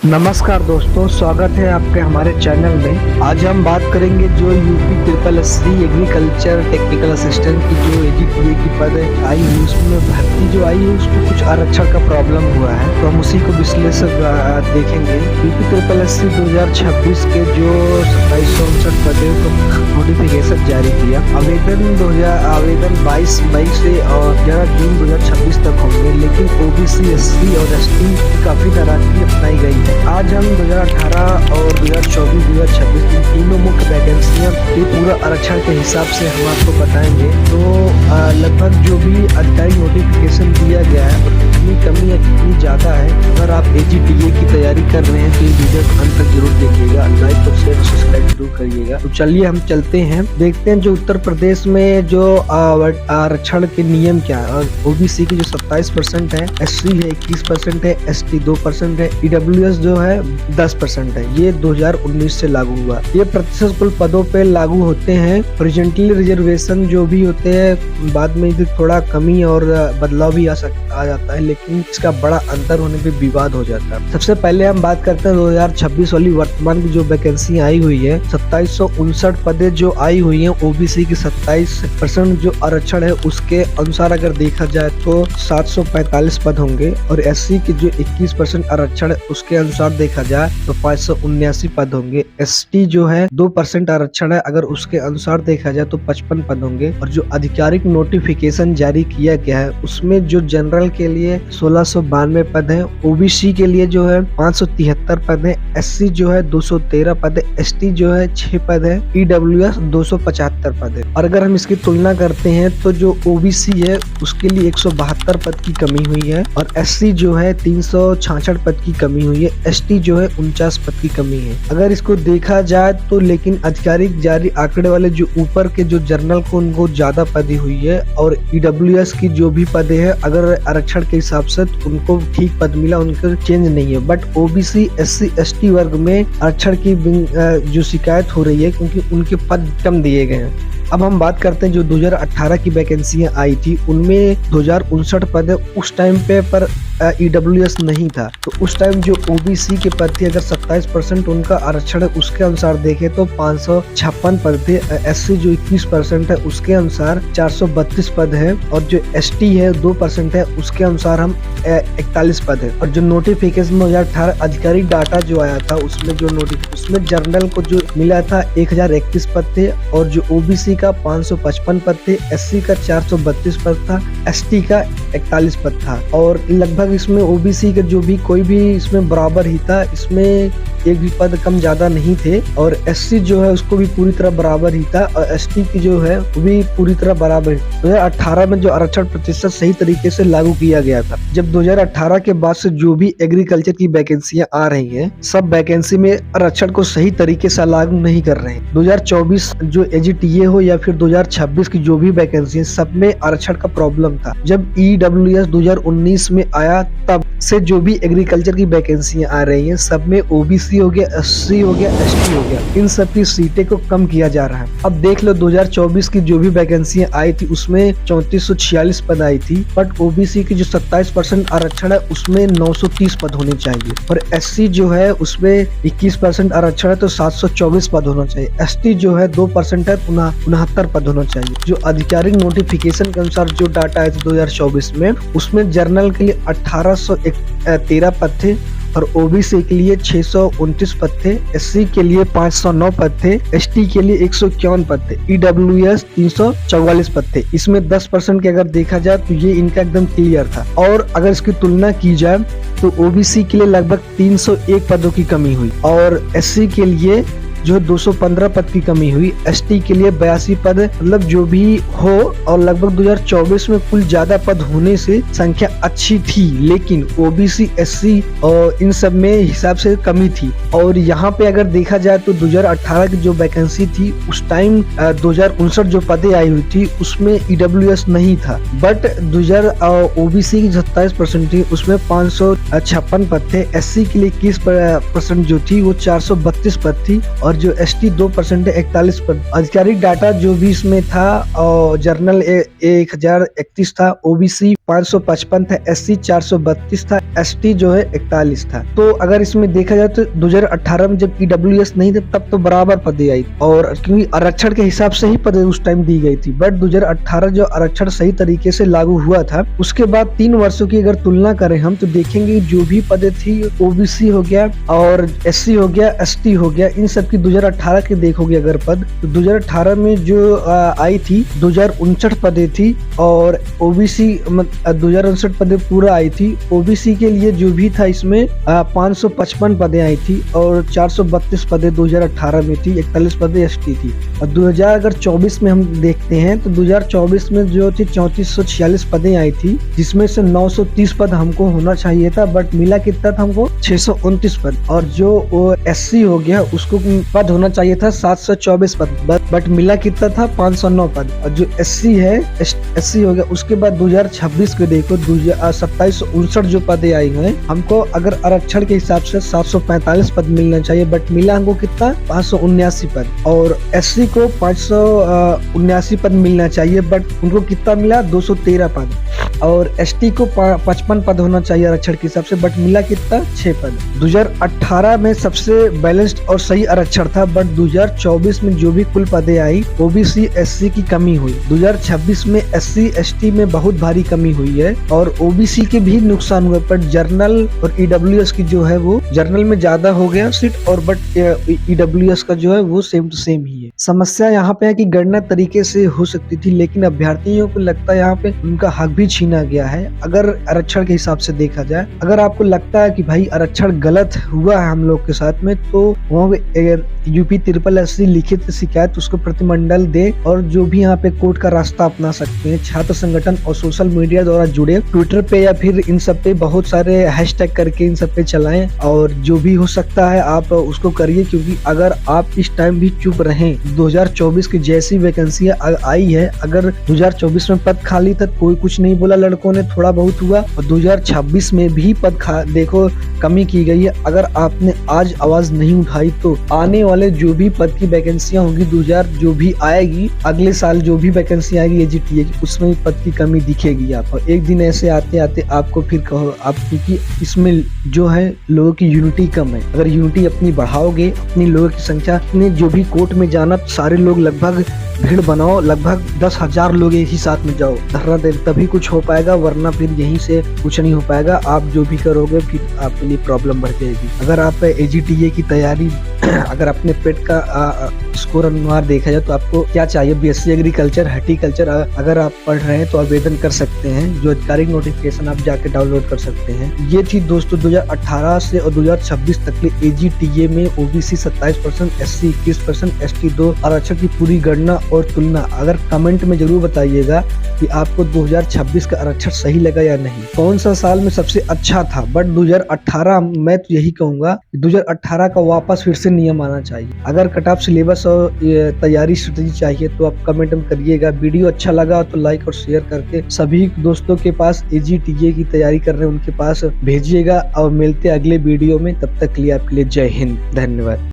नमस्कार दोस्तों, स्वागत है आपके हमारे चैनल में। आज हम बात करेंगे जो UP triple S C agriculture technical assistant की जो एजीटीए की पद आई हुई, उसमें भर्ती जो आई है उसमें कुछ आरक्षण का प्रॉब्लम हुआ है, तो हम उसी को विश्लेषण देखेंगे। यूपी ट्रिपल एस सी 2026 के जो 2759 पदों को नोटिफिकेशन जारी किया। आवेदन 22 मई से और 11 जून 2026 तक होंगे, लेकिन ओबीसी, एससी और एसटी की काफी नाराजगी अपनाई गई है। आज हम 2018 और 2024 2026 इन तीनों मुख्य वैकेंसियां के पूरा आरक्षण के हिसाब से हम आपको बताएंगे। तो लगभग जो भी आधिकारिक नोटिफिकेशन दिया गया है कितनी कमी है, कितनी ज्यादा है। अगर आप एजीटीए की तैयारी कर रहे हैं तो ये वीडियो को अंत तक जरूर देखिएगा, लाइक और शेयर सब्सक्राइब जरूर करिएगा। तो चलिए हम चलते हैं, देखते हैं जो उत्तर प्रदेश में जो आरक्षण के नियम क्या है। ओबीसी की जो 27% है, एससी है 21% है, एसटी 2% है, ईडब्ल्यूएस जो है 10% है। ये 2019 से लागू हुआ। ये प्रतिशत कुल पदों पे लागू होते हैं। प्रेजेंटली रिजर्वेशन जो भी होते हैं बाद में थोड़ा कमी और बदलाव भी आ जाता है, लेकिन इसका बड़ा अंतर होने पे विवाद हो जाता है। सबसे पहले हम बात करते हैं 2026 वाली वर्तमान की जो वैकेंसी आई हुई है। 2759 पदे जो आई हुई है, ओबीसी की 27% जो आरक्षण है उसके अनुसार अगर देखा जाए तो 745 पद होंगे, और एससी की जो 21% आरक्षण है उसके अनुसार देखा जाए तो 579 पद होंगे। एसटी जो है 2% आरक्षण है, अगर उसके अनुसार देखा जाए तो 55 पद होंगे। और जो आधिकारिक नोटिफिकेशन जारी किया गया है उसमें जो जनरल के लिए 1692 पद है, ओबीसी के लिए जो है 573 पद है, एससी जो है 213 पद है, एसटी जो है 6 पद है, ईडब्ल्यूएस 275 पद है। और अगर हम इसकी तुलना करते हैं तो जो ओबीसी है उसके लिए 172 पद की कमी हुई है, और एससी जो है 366 पद की कमी हुई है, एसटी जो है 49 पद की कमी है। अगर इसको देखा जाए तो लेकिन आधिकारिक जारी आंकड़े वाले जो ऊपर के जो जर्नल को उनको ज्यादा पदी हुई है, और ईडब्ल्यूएस की जो भी पदे है अगर आरक्षण के हिसाब से तो उनको ठीक पद मिला, उनको चेंज नहीं है। बट ओबीसी, एससी, एसटी वर्ग में आरक्षण की जो शिकायत हो रही है क्योंकि उनके पद कम दिए गए हैं। अब हम बात करते हैं जो 2018 की वैकेंसियां आई थी उनमें 2059 पद है। उस टाइम पे पर ईडब्ल्यूएस नहीं था, तो उस टाइम जो ओबीसी के पद थे अगर 27% उनका आरक्षण है उसके अनुसार देखे तो 556 पद थे। एससी जो 21% है उसके अनुसार 432 पद है, और जो एसटी है 2% है उसके अनुसार हम 41 पद है। और जो नोटिफिकेशन 2018 आधिकारिक डाटा जो आया था उसमें उसमें जर्नल को जो मिला था 1031 पद थे, और जो ओबीसी का 555 पद थे, एससी का 432 पद था, एसटी का 41 पद था। और लगभग इसमें ओबीसी का जो भी कोई भी इसमें बराबर ही था, इसमें एक भी पद कम ज्यादा नहीं थे, और एससी जो है उसको भी पूरी तरह बराबर ही था, और एसटी की जो है वो भी पूरी तरह बराबर। 2018 में जो आरक्षण प्रतिशत सही तरीके से लागू किया गया था। जब 2018 के बाद से जो भी एग्रीकल्चर की वैकेंसियां आ रही हैं, सब वैकेंसी में आरक्षण को सही तरीके से लागू नहीं कर रहे हैं। 2024 जो एजीटीए हो या फिर 2026 की जो भी वैकेंसी है, सब में आरक्षण का प्रॉब्लम था। जब ईडब्ल्यूएस 2019 में आया तब से जो भी एग्रीकल्चर की वैकेंसियां आ रही हैं सब में ओबीसी हो गया, एससी हो गया, एसटी हो गया, इन सब की सीटें को कम किया जा रहा है। अब देख लो 2024 की जो भी वैकेंसियां आई थी उसमें 3446 पद आई थी, बट ओबीसी की जो 27% आरक्षण है उसमें 930 पद होने चाहिए, और एससी जो है उसमें 21% आरक्षण है तो 724 पद होना चाहिए, एसटी जो है 2% है 69 पद होना चाहिए। जो आधिकारिक नोटिफिकेशन के अनुसार जो डाटा है 2024 में उसमें जर्नल के लिए 1813 पद थे, और ओबीसी के लिए 629 पद थे, एससी के लिए 509 पद थे, एसटी के लिए 151 पद थे, ईडब्ल्यूएस 344 पद थे। इसमें 10% के अगर देखा जाए तो ये इनका एकदम क्लियर था। और अगर इसकी तुलना की जाए तो ओबीसी के लिए लगभग 301 पदों की कमी हुई, और एससी के लिए जो 215 पद की कमी हुई, एसटी के लिए 82 पद, मतलब जो भी हो। और लगभग 2024 में कुल ज्यादा पद होने से संख्या अच्छी थी, लेकिन ओबीसी, एससी और इन सब में हिसाब से कमी थी। और यहाँ पे अगर देखा जाए तो 2018 की जो वैकेंसी थी उस टाइम 2059 जो पदे आई हुई थी उसमें ईडब्ल्यूएस नहीं था, बट ओबीसी की 27% थी उसमें 556 पद थे, एससी के लिए 21% जो थी वो 432 पद थी, और और जो एसटी 2% है 41 पर। आधिकारिक डाटा जो भी इसमें था और जर्नल 1031 था, ओबीसी 555 था, SC 432 था, ST जो है 41 था। तो अगर इसमें देखा जाए तो 2018 में जब EWS नहीं थे तब तो बराबर पदे आई, और क्योंकि आरक्षण के हिसाब से ही पदे उस टाइम दी गई थी। बट 2018 जो आरक्षण सही तरीके से लागू हुआ था, उसके बाद 3 वर्षों की अगर तुलना करें हम तो देखेंगे जो भी पदे थी OBC हो गया और SC हो गया, ST हो गया, इन सब की 2018 के देखोगे अगर पद तो 2018 में जो आई थी 2059 पदे थी, और OBC 2059 पदे पूरा आई थी। OBC के लिए जो भी था इसमें 555 पदे आई थी और 432 पदे 2018 में थी, 41 पदे ST थी। और 2024 में हम देखते हैं तो 2024 में जो थी 3446 पदे आई थी, जिसमें से 930 पद हमको होना चाहिए था, बट मिला कितना था हमको 629 पद। और जो SC हो गया उसको पद होना चाहिए था 724 पद, बट मिला कितना था 509 पद। और जो SC हो गया उसके बाद 2026 के देखो 2759 जो पदे आई हैं, हमको अगर आरक्षण के हिसाब से 745 पद मिलना चाहिए, बट मिला हमको कितना 579 पद। और SC को 579 पद मिलना चाहिए, बट उनको कितना मिला 213 पद। और ST को 55 पद होना चाहिए आरक्षण के हिसाब से, बट मिला कितना 6 पद। 2018 में सबसे बैलेंस्ड और सही आरक्षण था, बट 2024 में जो भी कुल पदे आई OBC SC की कमी हुई। 2026 में SC ST में बहुत भारी कमी हुई है, और OBC के भी नुकसान हुए, पर जर्नल और EWS की जो है वो जर्नल में ज्यादा हो गया सीट, और बट EWS का जो है वो सेम टू सेम ही है। समस्या यहाँ पे है कि गणना तरीके से हो सकती थी, लेकिन अभ्यर्थियों को लगता है यहाँ पे उनका हक भी छीना गया है अगर आरक्षण के हिसाब से देखा जाए। अगर आपको लगता है कि भाई आरक्षण गलत हुआ है हम लोग के साथ में, तो वो UP SSS लिखित शिकायत उसको प्रतिमंडल दे, और जो भी यहाँ पे कोर्ट का रास्ता अपना सकते हैं। छात्र संगठन और सोशल मीडिया द्वारा जुड़े, ट्विटर पे या फिर इन सब पे बहुत सारे हैशटैग करके इन सब पे चलाएं, और जो भी हो सकता है आप उसको करिए, क्योंकि अगर आप इस टाइम भी चुप रहें, 2024 की जैसी वैकेंसियां आई है, अगर 2024 में पद खाली था कोई कुछ नहीं बोला, लड़कों ने थोड़ा बहुत हुआ, और 2026 में भी पद देखो कमी की गई है। अगर आपने आज आवाज नहीं उठाई तो आने वाले जो भी पद की वैकेंसियां होगी 2000 जो भी आएगी, अगले साल जो भी वैकेंसी आएगी AGTA की, उसमें भी पद की कमी दिखेगी आपको। एक दिन ऐसे आते आते आपको फिर कहो आप, क्योंकि इसमें जो है लोगों की यूनिटी कम है। अगर यूनिटी अपनी बढ़ाओगे, अपनी लोगों की संख्या ने जो भी कोर्ट में जाना, सारे लोग लगभग भीड़ बनाओ, लगभग 10,000 लोग एक ही साथ में जाओ, धरना दे, तभी कुछ हो पाएगा, वरना फिर यहीं से कुछ नहीं हो पाएगा। आप जो भी करोगे फिर आपके लिए प्रॉब्लम बढ़ जाएगी। अगर आप AGTA की तैयारी अगर अपने पेट का स्कोर अनुसार देखा जाए तो आपको क्या चाहिए, BSc एग्रीकल्चर, हॉर्टिकल्चर अगर आप पढ़ रहे हैं तो आवेदन कर सकते हैं। जो आधिकारिक नोटिफिकेशन आप जाके डाउनलोड कर सकते हैं। ये थी दोस्तों 2018 से और 2026 तक के AGTA में OBC 27%, SC 21%, ST 2 आरक्षण की पूरी गणना और तुलना। अगर कमेंट में जरूर बताइएगा कि आपको 2026 का आरक्षण सही लगा या नहीं, कौन सा साल में सबसे अच्छा था। बट 2018 मैं तो यही कहूंगा 2018 का वापस फिर से नियम आना चाहिए। अगर कट ऑफ सिलेबस और तैयारी स्ट्रेटेजी चाहिए तो आप कमेंट में करिएगा। वीडियो अच्छा लगा तो लाइक और शेयर करके सभी दोस्तों के पास AGTA की तैयारी कर रहे हैं उनके पास भेजिएगा, और मिलते अगले वीडियो में। तब तक के लिए आपके लिए जय हिंद, धन्यवाद।